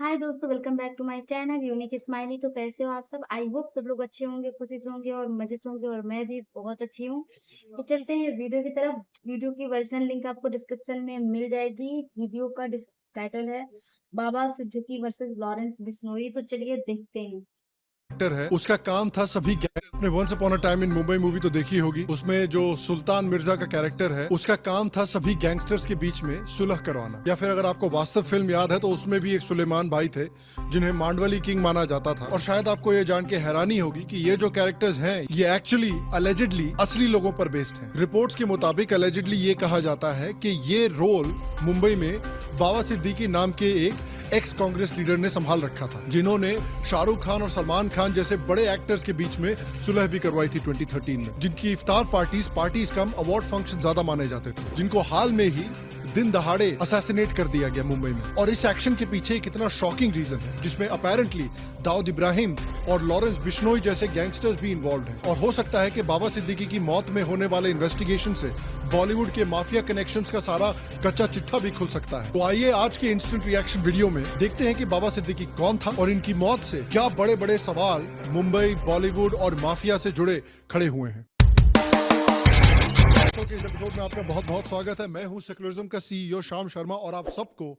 हाय दोस्तों, welcome back to my channel Unique Smiley. तो कैसे हो आप सब? आई होप सब लोग अच्छे होंगे, खुशी से होंगे और मजे से होंगे और मैं भी बहुत अच्छी हूँ। तो चलते हैं वीडियो की तरफ। वीडियो की ओरिजिनल लिंक आपको डिस्क्रिप्शन में मिल जाएगी। वीडियो का टाइटल है बाबा सिद्दीकी वर्सेस लॉरेंस बिश्नोई। तो चलिए देखते हैं। एक्टर है, उसका काम था सभी आपने once upon a time in Mumbai movie तो देखी होगी। उसमें जो सुल्तान मिर्जा का कैरेक्टर है, उसका काम था सभी गैंगस्टर्स के बीच में सुलह करवाना। या फिर अगर आपको वास्तव फिल्म याद है तो उसमें भी एक सुलेमान भाई थे जिन्हें मांडवली किंग माना जाता था। और शायद आपको ये जान के हैरानी होगी कि ये जो कैरेक्टर्स हैं ये एक्चुअली अलेजिडली असली लोगों पर बेस्ड हैं। रिपोर्ट्स के मुताबिक अलेजिडली ये कहा जाता है कि ये रोल मुंबई में बाबा सिद्दीकी नाम के एक एक्स कांग्रेस लीडर ने संभाल रखा था, जिन्होंने शाहरुख खान और सलमान खान जैसे बड़े एक्टर्स के बीच में सुलह भी करवाई थी 2013 में। जिनकी इफ्तार पार्टीज कम अवार्ड फंक्शन ज्यादा माने जाते थे, जिनको हाल में ही दिन दहाड़े असैसिनेट कर दिया गया मुंबई में। और इस एक्शन के पीछे एक इतना शॉकिंग रीजन है जिसमें अपेरेंटली दाऊद इब्राहिम और लॉरेंस बिश्नोई जैसे गैंगस्टर्स भी इन्वॉल्व हैं। और हो सकता है कि बाबा सिद्दीकी की मौत में होने वाले इन्वेस्टिगेशन से बॉलीवुड के माफिया कनेक्शंस का सारा कच्चा चिट्ठा भी खुल सकता है। तो आइए आज के इंस्टेंट रिएक्शन वीडियो में देखते हैं कि बाबा सिद्दीकी कौन था और इनकी मौत से क्या बड़े बड़े सवाल मुंबई, बॉलीवुड और माफिया से जुड़े खड़े हुए हैं। के इस एपिसोड में आपका बहुत बहुत स्वागत है। मैं हूं सेक्युलरिज्म का सीईओ श्याम शर्मा और आप सबको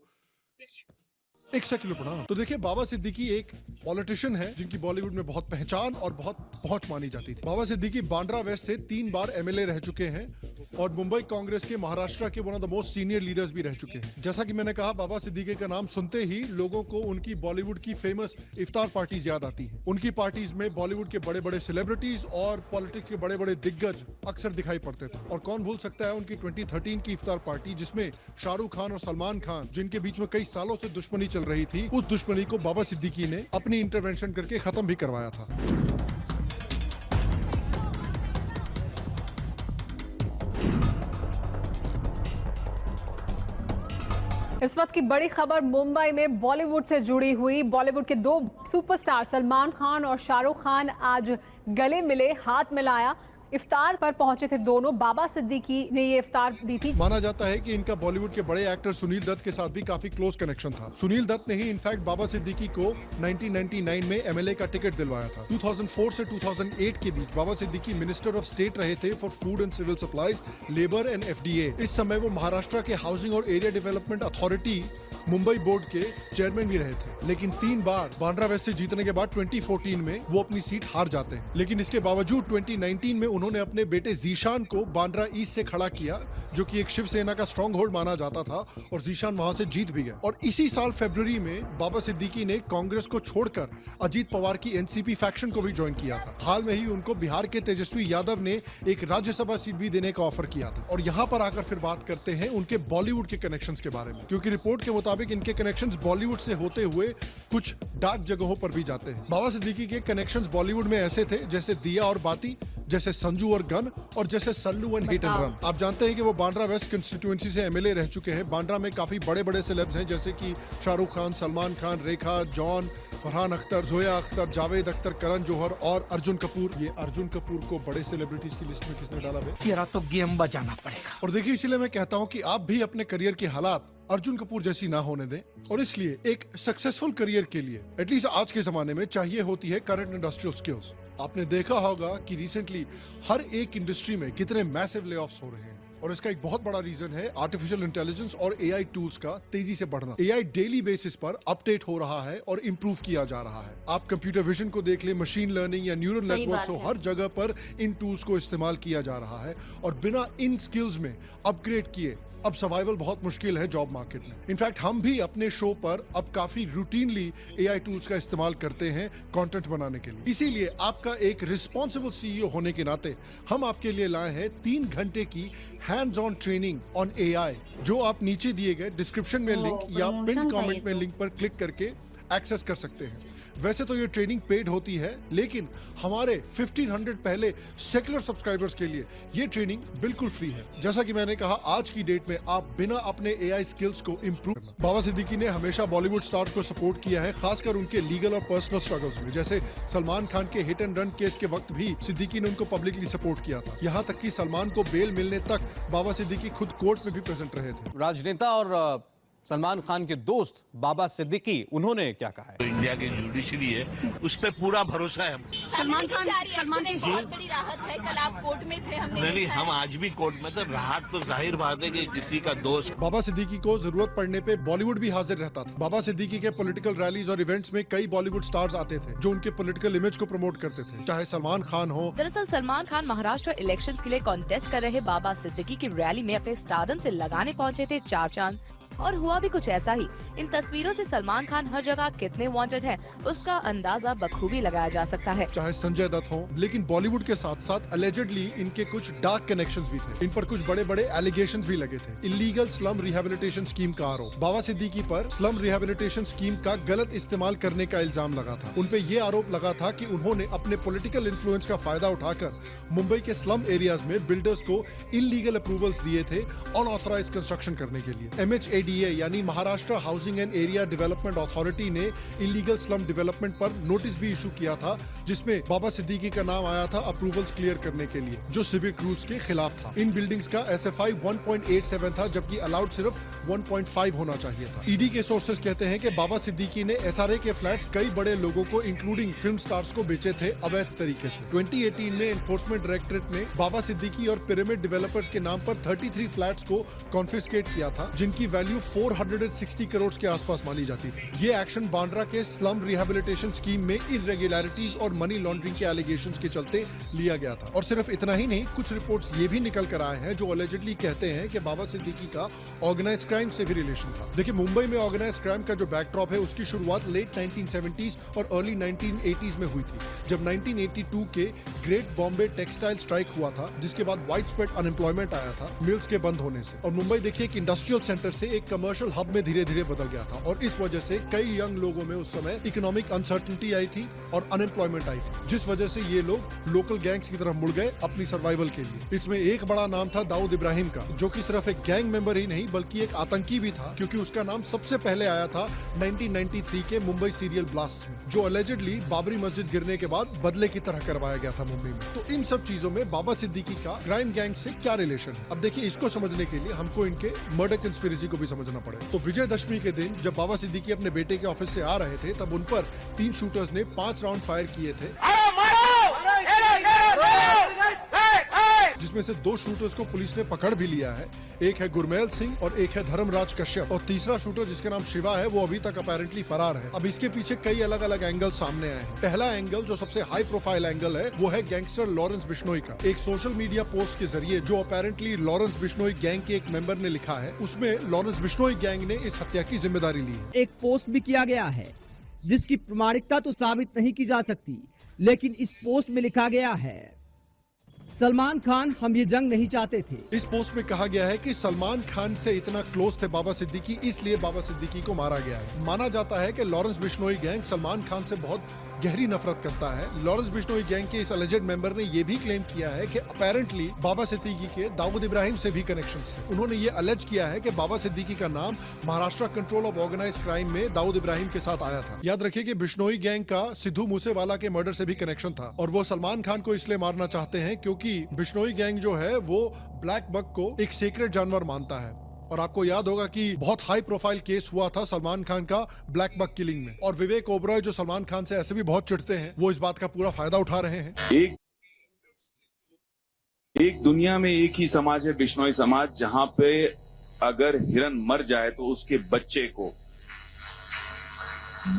एक सेक्युलर प्रणाम। तो देखिए, बाबा सिद्दीकी एक पॉलिटिशियन है जिनकी बॉलीवुड में बहुत पहचान और बहुत पहुंच मानी जाती थी। बाबा सिद्दीकी बांद्रा वेस्ट से 3 बार एमएलए रह चुके हैं और मुंबई कांग्रेस के महाराष्ट्र के one of the most senior leaders भी रह चुके हैं। जैसा कि मैंने कहा, बाबा सिद्दीकी का नाम सुनते ही लोगों को उनकी बॉलीवुड की फेमस इफ्तार पार्टीज याद आती हैं। उनकी पार्टीज में बॉलीवुड के बड़े बड़े सेलिब्रिटीज और पॉलिटिक्स के बड़े बड़े दिग्गज अक्सर दिखाई पड़ते थे। और कौन भूल सकता है उनकी 2013 की इफ्तार पार्टी, जिसमें शाहरुख खान और सलमान खान, जिनके बीच में कई सालों से दुश्मनी चल रही थी, उस दुश्मनी को बाबा सिद्दीकी ने अपनी इंटरवेंशन करके खत्म भी करवाया था। इस वक्त की बड़ी खबर मुंबई में बॉलीवुड से जुड़ी हुई। बॉलीवुड के 2 सुपरस्टार सलमान खान और शाहरुख खान आज गले मिले, हाथ मिलाया। इफ्तार पर पहुंचे थे दोनों। बाबा सिद्दीकी ने ये इफ्तार दी थी। माना जाता है कि इनका बॉलीवुड के बड़े एक्टर सुनील दत्त के साथ भी काफी क्लोज कनेक्शन था। सुनील दत्त ने ही इनफैक्ट बाबा सिद्दीकी को 1999 में एमएलए का टिकट दिलवाया था। 2004 से 2008 के बीच Baba Siddique minister of state रहे थे for food and civil supplies, labour and FDA. इस समय वो महाराष्ट्र के हाउसिंग और area development authority Mumbai board के चेयरमैन भी रहे थे। लेकिन 3 बार बांद्रा वेस्ट से जीतने के बाद 2014 में वो अपनी सीट हार जाते हैं। लेकिन इसके बावजूद 2019 में उन्होंने अपने बेटे जीशान को बांद्रा ईस्ट से खड़ा किया, जो कि एक शिवसेना का स्ट्रॉन्ग होल्ड माना जाता था, और जीशान वहां से जीत भी गया। और इसी साल फरवरी में बाबा सिद्दीकी ने कांग्रेस को छोड़कर अजीत पवार की एनसीपी फैक्शन को भी ज्वाइन किया था। हाल में ही उनको बिहार के तेजस्वी यादव ने एक राज्यसभा सीट भी देने का ऑफर किया था। और यहाँ पर आकर फिर बात करते हैं उनके बॉलीवुड के कनेक्शंस के बारे में, क्योंकि रिपोर्ट के मुताबिक इनके कनेक्शंस बॉलीवुड से होते हुए कुछ डार्क जगहों पर भी जाते हैं। बाबा सिद्दीकी के कनेक्शंस बॉलीवुड में ऐसे थे जैसे दिया और बाती, जैसे संजू और गन, और जैसे Sallu and hit and run. आप जानते हैं कि वो बांद्रा वेस्ट कंस्टिट्यूएंसी से एमएलए रह चुके हैं। बांद्रा में काफी बड़े बड़े सेलेब्स हैं, जैसे कि शाहरुख खान, सलमान खान, रेखा, जॉन, फरहान अख्तर, जोया अख्तर, जावेद अख्तर, करण जौहर और अर्जुन कपूर। ये अर्जुन कपूर को बड़े सेलिब्रिटीज की लिस्ट में किसने डाला है? तेरा तो गेम बजाना पड़ेगा। और देखिए, इसलिए मैं कहता हूँ कि आप भी अपने करियर की हालात अर्जुन कपूर जैसी ना होने दें। और इसलिए एक सक्सेसफुल करियर के लिए एटलीस्ट आज के जमाने में चाहिए होती है करंट इंडस्ट्रियल स्किल्स। आपने देखा होगा कि रिसेंटली हर एक इंडस्ट्री में कितने मैसिव लेऑफ्स हो रहे हैं, और इसका एक बहुत बड़ा रीजन है आर्टिफिशियल इंटेलिजेंस और एआई टूल्स का तेजी से बढ़ना। एआई डेली बेसिस पर अपडेट हो रहा है और इंप्रूव किया जा रहा है। आप कंप्यूटर विजन को देख ले, मशीन लर्निंग या न्यूरल नेटवर्क्स हो, हर जगह पर इन टूल्स को इस्तेमाल किया जा रहा है। और बिना इन स्किल्स में अपग्रेड किए अब सर्वाइवल बहुत मुश्किल है जॉब मार्केट में। इनफैक्ट हम भी अपने शो पर अब काफी रूटीनली एआई टूल्स का इस्तेमाल करते हैं कंटेंट बनाने के लिए। इसीलिए आपका एक रिस्पॉन्सिबल सीईओ होने के नाते हम आपके लिए लाए हैं 3 घंटे की hands on training on AI, जो आप नीचे दिए गए डिस्क्रिप्शन में लिंक या पिन कमेंट में लिंक पर क्लिक करके एक्सेस कर सकते हैं। वैसे तो ये ट्रेनिंग पेड होती है, लेकिन हमारे 1500 पहले सेक्युलर सब्सक्राइबर्स के लिए ये ट्रेनिंग बिल्कुल फ्री है। जैसा कि मैंने कहा, आज की डेट में आप बिना अपने एआई स्किल्स को इंप्रूव। बाबा सिद्दीकी ने हमेशा बॉलीवुड स्टार्स को सपोर्ट किया है, खासकर उनके लीगल और पर्सनल स्ट्रगल्स में। जैसे सलमान खान के हिट एंड रन केस के वक्त भी सिद्दीकी ने उनको पब्लिकली सपोर्ट किया था। यहाँ तक कि सलमान को बेल मिलने तक बाबा सिद्दीकी खुद कोर्ट में भी प्रेजेंट रहे थे। राजनेता और सलमान खान के दोस्त बाबा सिद्दीकी, उन्होंने क्या कहा है? तो इंडिया की जुडिशरी है, उस पर पूरा भरोसा है। सलमान खान बहुत बड़ी राहत है। कल आप कोर्ट में थे, हमने नहीं, हम आज भी कोर्ट में थे। राहत तो जाहिर बात है कि किसी का दोस्त। बाबा सिद्दीकी को जरूरत पड़ने पे बॉलीवुड भी हाजिर रहता था। बाबा सिद्दीकी के पॉलिटिकल रैलीज और इवेंट्स में कई बॉलीवुड स्टार्स आते थे जो उनके पॉलिटिकल इमेज को प्रमोट करते थे, चाहे सलमान खान हो। दरअसल सलमान खान महाराष्ट्र इलेक्शंस के लिए कॉन्टेस्ट कर रहे बाबा सिद्दीकी की रैली में अपने स्टारडम से लगाने पहुंचे थे चार चांद, और हुआ भी कुछ ऐसा ही। इन तस्वीरों से सलमान खान हर जगह कितने वांटेड हैं, उसका अंदाजा बखूबी लगाया जा सकता है। चाहे संजय दत्त हो, लेकिन बॉलीवुड के साथ साथ अलेजेडली इनके कुछ डार्क कनेक्शंस भी थे। इन पर कुछ बड़े बड़े एलिगेशंस भी लगे थे। इलीगल स्लम रिहेबिलिटेशन स्कीम का आरोप। बाबा सिद्दीकी पर स्लम रिहेबिलिटेशन स्कीम का गलत इस्तेमाल करने का इल्जाम लगा था। उन पे ये आरोप लगा था कि उन्होंने अपने पॉलिटिकल इन्फ्लुएंस का फायदा उठाकर मुंबई के स्लम एरियाज में बिल्डर्स को इलीगल अप्रूवल्स दिए थे अनऑथराइज कंस्ट्रक्शन करने के लिए। MHADA यानी Maharashtra housing and area development authority ने इलीगल स्लम डेवलपमेंट पर नोटिस भी इशू किया था, जिसमें बाबा सिद्दीकी का नाम आया था अप्रूवल्स क्लियर करने के लिए, जो सिविक रूल्स के खिलाफ था। इन बिल्डिंग्स का SFI 1.87 था, जबकि अलाउड सिर्फ 1.5 होना चाहिए था। ईडी के सोर्सेज कहते हैं कि बाबा सिद्दीकी ने SRA के फ्लैट्स कई बड़े लोगों को इंक्लूडिंग फिल्म स्टार्स को बेचे थे अवैध तरीके से। 2018 में एनफोर्समेंट डायरेक्टरेट ने बाबा सिद्दीकी और पिरामिड डेवलपर्स के नाम पर 33 फ्लैट्स को कॉन्फिस्केट किया था, जिनकी वैल्यू 460 करोड़ के आसपास मानी जाती थी। ये एक्शन बांद्रा के स्लम रिहेबिलिटेशन स्कीम में इरेगुलरिटीज और मनी लॉन्ड्रिंग के एलिगेशंस के चलते लिया गया था। और सिर्फ इतना ही नहीं, कुछ रिपोर्ट्स ये भी निकल कर आए हैं जो अलेजेडली कहते हैं कि बाबा सिद्दीकी का ऑर्गेनाइज्ड क्राइम से भी रिलेशन था। देखिए, मुंबई में ऑर्गेनाइज्ड क्राइम का जो बैकड्रॉप है उसकी शुरुआत लेट 1970s और अर्ली 1980s में हुई थी, जब 1982 के ग्रेट बॉम्बे टेक्सटाइल स्ट्राइक हुआ था, जिसके बाद वाइड स्प्रेड अनएम्प्लॉयमेंट आया था मिल्स के बंद होने से। और मुंबई देखिए एक इंडस्ट्रियल सेंटर से एक कमर्शियल हब में धीरे धीरे बदल गया था, और इस वजह से कई यंग लोगों में उस समय इकोनॉमिक अनसर्टेनिटी आई थी और अनएम्प्लॉयमेंट आई थी, जिस वजह से ये लोग लोकल गैंग्स की तरफ मुड़ गए अपनी सर्वाइवल के लिए। इसमें एक बड़ा नाम था दाऊद इब्राहिम का, जो कि सिर्फ एक गैंग मेंबर ही नहीं बल्कि एक आतंकी भी था, क्योंकि उसका नाम सबसे पहले आया था 1993 के मुंबई सीरियल ब्लास्ट में, जो अलेजेडली बाबरी मस्जिद गिरने के बाद बदले की तरह करवाया गया था मुंबई में। तो इन सब चीजों में बाबा सिद्दीकी का क्राइम गैंग से क्या रिलेशन है? अब देखिए, इसको समझने के लिए हमको इनके मर्डर कंस्पिरेसी को भी समझना पड़ेगा। तो विजयदशमी के दिन जब बाबा सिद्दीकी अपने बेटे के ऑफिस से आ रहे थे, तब उन पर 3 शूटर्स ने 5 राउंड फायर किए थे, जिसमें से 2 शूटर्स को पुलिस ने पकड़ भी लिया है। एक है गुरमेल सिंह और एक है धर्मराज कश्यप, और तीसरा शूटर जिसका नाम शिवा है वो अभी तक अपैरेंटली फरार है। अब इसके पीछे कई अलग अलग एंगल सामने आए हैं। पहला एंगल, जो सबसे हाई प्रोफाइल एंगल है, वो है गैंगस्टर लॉरेंस बिश्नोई का। एक सोशल मीडिया पोस्ट के जरिए जो अपैरेंटली लॉरेंस बिश्नोई गैंग के एक मेंबर ने लिखा है, उसमें लॉरेंस बिश्नोई गैंग ने इस हत्या की जिम्मेदारी ली है। एक पोस्ट भी किया गया है जिसकी प्रामाणिकता तो साबित नहीं की जा सकती, लेकिन इस पोस्ट में लिखा गया है, सलमान खान, हम ये जंग नहीं चाहते थे। इस पोस्ट में कहा गया है कि सलमान खान से इतना क्लोज थे बाबा सिद्दीकी, इसलिए बाबा सिद्दीकी को मारा गया है। माना जाता है कि लॉरेंस बिश्नोई गैंग सलमान खान से बहुत गहरी नफरत करता है। लॉरेंस बिश्नोई गैंग के इस अलेजेड मेंबर ने यह भी क्लेम किया है कि अपैरेंटली बाबा सिद्दीकी के दाऊद इब्राहिम से भी कनेक्शंस थे। उन्होंने ये अलेज किया है कि बाबा सिद्दीकी का नाम Maharashtra control of organised crime में दाऊद इब्राहिम के साथ आया था। याद रखिए कि बिश्नोई गैंग का सिद्धू मूसेवाला के मर्डर से भी कनेक्शन था, और वो सलमान खान को इसलिए मारना चाहते हैं क्योंकि बिश्नोई गैंग जो है वो ब्लैक बक को एक सीक्रेट जानवर मानता है। और आपको याद होगा कि बहुत हाई प्रोफाइल केस हुआ था सलमान खान का ब्लैक बक किलिंग में, और विवेक ओबरॉय जो सलमान खान से ऐसे भी बहुत चिढ़ते हैं, वो इस बात का पूरा फायदा उठा रहे हैं। एक दुनिया में एक ही समाज है, बिश्नोई समाज, जहां पे अगर हिरन मर जाए तो उसके बच्चे को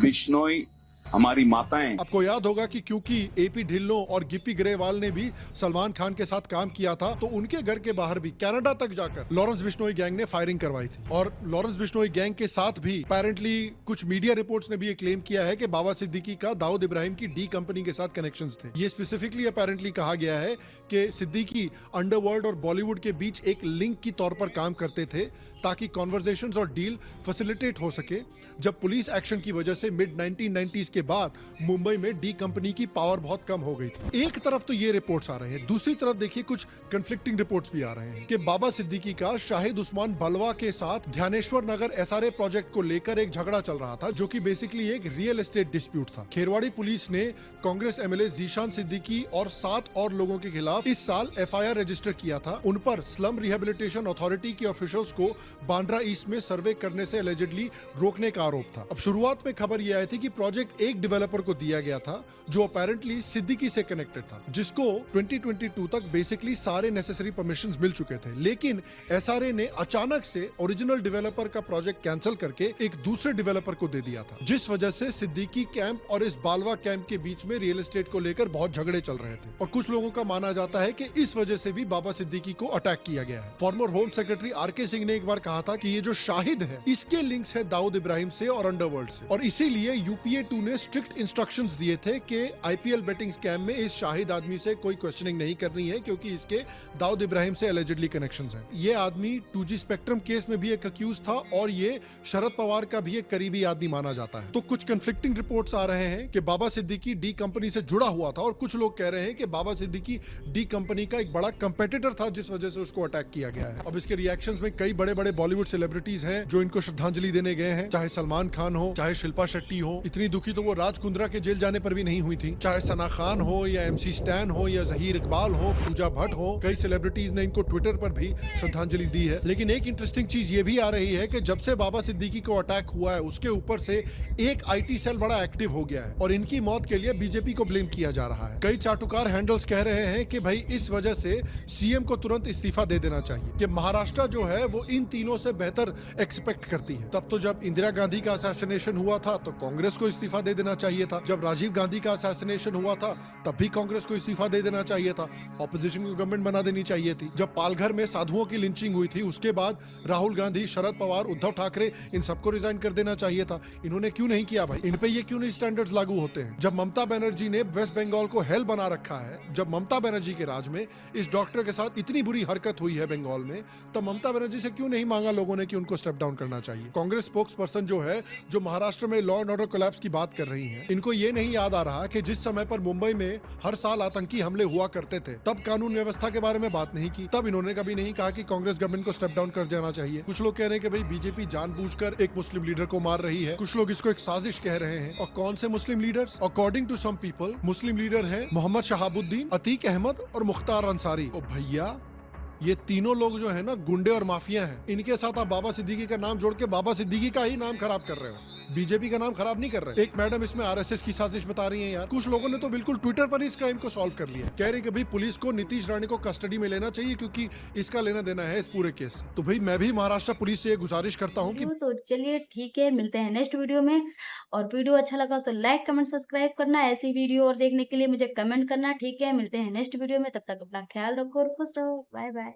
बिश्नोई हमारी माताएं। आपको याद होगा कि क्योंकि AP ढिल्लों और गिप्पी ग्रेवाल ने भी सलमान खान के साथ काम किया था, तो उनके घर के बाहर भी कनाडा तक जाकर लॉरेंस बिश्नोई गैंग ने फायरिंग करवाई थी। और लॉरेंस बिश्नोई गैंग के साथ भी अपेरेंटली कुछ मीडिया रिपोर्ट्स ने भी ये क्लेम किया है कि बाबा सिद्दीकी का दाऊद इब्राहिम की डी कंपनी के साथ कनेक्शंस थे। ये स्पेसिफिकली अपेरेंटली कहा गया है कि सिद्दीकी अंडरवर्ल्ड और बॉलीवुड के बीच एक लिंक की तौर पर काम करते थे, ताकि कॉन्वर्सेशंस और डील फैसिलिटेट हो सके। जब पुलिस एक्शन की वजह से मिड 1990s के बाद मुंबई में डी कंपनी की पावर बहुत कम हो गई थी। एक तरफ तो ये रिपोर्ट्स आ रहे हैं, दूसरी तरफ देखिए कुछ कंफ्लिक्टिंग रिपोर्ट्स भी आ रहे हैं कि बाबा सिद्दीकी का शाहिद उस्मान बलवा के साथ ध्यानेश्वर नगर एसआरए प्रोजेक्ट को लेकर एक झगड़ा चल रहा था, जो कि बेसिकली एक रियल एस्टेट डिस्प्यूट था। खेरवाड़ी पुलिस ने कांग्रेस एमएलए जीशान सिद्दीकी और 7 और लोगों के खिलाफ इस साल एफआईआर रजिस्टर किया था। उन पर स्लम रिहेबिलिटेशन अथॉरिटी के ऑफिशियल्स को बांद्रा ईस्ट में सर्वे करने से एलिजिडली रोकने का आरोप था। अब शुरुआत में खबर यह आई थी कि प्रोजेक्ट एक डेवलपर को दिया गया था जो अपेरेंटली सिद्दीकी से कनेक्टेड था, जिसको 2022 तक बेसिकली सारे नेसेसरी परमिशंस मिल चुके थे। लेकिन एसआरए ने अचानक से ओरिजिनल डेवलपर का प्रोजेक्ट कैंसिल करके एक दूसरे डेवलपर को दे दिया था, जिस वजह से सिद्दीकी कैंप और इस बालवा कैंप के बीच में रियल एस्टेट को लेकर बहुत झगड़े चल रहे थे। और कुछ लोगों का माना जाता है कि इस वजह से भी बाबा सिद्दीकी को अटैक किया गया है। Former home secretary RK Singh ने एक बार कहा था कि ये जो शाहिद है इसके लिंक्स है दाऊद इब्राहिम से और अंडरवर्ल्ड से, और इसीलिए यूपीए 2 ने स्ट्रिक्ट इंस्ट्रक्शंस दिए थे कि आईपीएल बेटिंग स्कैम में इस शाहिद आदमी से कोई क्वेश्चनिंग नहीं करनी है, क्योंकि इसके दाऊद इब्राहिम से एलिजिडली कनेक्शंस हैं। ये आदमी 2G स्पेक्ट्रम केस में भी एक अक्यूज था और ये शरद पवार का भी एक करीबी आदमी माना जाता है। तो कुछ कंफ्लिक्टिंग रिपोर्ट्स आ रहे हैं कि बाबा सिद्दीकी डी कंपनी से जुड़ा हुआ था, और कुछ लोग कह रहे हैं कि बाबा सिद्दीकी डी कंपनी का एक बड़ा कंपेटिटर था, जिस वजह से उसको अटैक किया गया है। अब इसके रिएक्शंस में कई बड़े बड़े बॉलीवुड सेलिब्रिटीज हैं जो इनको श्रद्धांजलि देने गए हैं, चाहे सलमान खान हो, चाहे शिल्पा शेट्टी हो। इतनी दुखी तो वो राज कुंद्रा के जेल जाने पर भी नहीं हुई थी। चाहे सना खान हो या MC स्टैन हो या जहीर इकबाल हो, पूजा भट्ट हो, कई सेलिब्रिटीज ने इनको ट्विटर पर भी श्रद्धांजलि दी है। लेकिन एक इंटरेस्टिंग चीज ये भी आ रही है कि जब से बाबा सिद्दीकी को अटैक हुआ है उसके ऊपर से एक IT सेल बड़ा एक्टिव हो गया है और इनकी मौत के लिए बीजेपी को ब्लेम किया जा रहा है। कई चाटुकार हैंडल्स कह रहे हैं कि भाई इस वजह से सीएम को तुरंत इस्तीफा दे देना चाहिए, कि महाराष्ट्र जो है वो इन तीनों से बेहतर एक्सपेक्ट करती है। तब तो जब इंदिरा गांधी का असैसिनेशन हुआ था तो कांग्रेस को इस्तीफा दे देना चाहिए था, जब राजीव गांधी का असैसिनेशन हुआ था तब भी कांग्रेस को इस्तीफा दे देना चाहिए था, ऑपोजिशन को गवर्नमेंट बना देनी चाहिए थी। जब पालघर में साधुओं की लिंचिंग हुई थी उसके बाद राहुल गांधी, शरद पवार, उद्धव ठाकरे, इन सबको रिजाइन कर देना चाहिए था। इन्होंने क्यों नहीं किया भाई? इन पे ये क्यों नहीं स्टैंडर्ड्स लागू होते हैं? जब ममता बनर्जी ने वेस्ट बंगाल को हेल बना रखा है, जब ममता बनर्जी के राज में इस डॉक्टर के साथ इतनी बुरी हरकत हुई है बंगाल में, तब ममता बनर्जी से क्यों नहीं मांगा लोगों ने कि उनको स्टेप डाउन करना चाहिए? कांग्रेस स्पोक्स पर्सन जो है, जो महाराष्ट्र में लॉ एंड ऑर्डर कोलैप्स की बात कर रही हैं, इनको ये नहीं याद आ रहा कि जिस समय पर मुंबई में हर साल आतंकी हमले हुआ करते थे तब कानून व्यवस्था के बारे में बात नहीं की, तब इन्होंने कभी नहीं कहा कि कांग्रेस गवर्नमेंट को स्टेप डाउन कर जाना चाहिए। कुछ लोग कह रहे हैं कि भाई बीजेपी जानबूझकर एक मुस्लिम लीडर को मार रही है, कुछ लोग इसको एक साजिश कह रहे हैं। और कौन से Muslim leaders? According to some people Muslim leader हैं मोहम्मद शहाबुद्दीन, अतीक अहमद और मुख्तार अंसारी। ओ भैया, ये तीनों लोग जो है ना गुंडे और माफिया हैं। इनके साथ आप बाबा सिद्दीकी का नाम जोड़ के बाबा सिद्दीकी का ही नाम खराब कर रहे हो, बीजेपी का नाम खराब नहीं कर रहे। एक मैडम इसमें RSS की साजिश बता रही हैं यार। कुछ लोगों ने तो बिल्कुल ट्विटर पर ही इस क्राइम को सॉल्व कर लिया, कह रहे कि भाई पुलिस को नीतीश राणे को कस्टडी में लेना चाहिए क्योंकि इसका लेना देना है इस पूरे केस से। तो भाई मैं भी महाराष्ट्र पुलिस से ये गुजारिश करता हूँ कि तो चलिए ठीक है, मिलते हैं नेक्स्ट वीडियो में। और वीडियो अच्छा लगा तो लाइक, कमेंट, सब्सक्राइब करना। ऐसी वीडियो और देखने के लिए मुझे कमेंट करना। ठीक है, मिलते हैं नेक्स्ट वीडियो में। तब तक अपना ख्याल रखो और खुश रहो। Bye bye.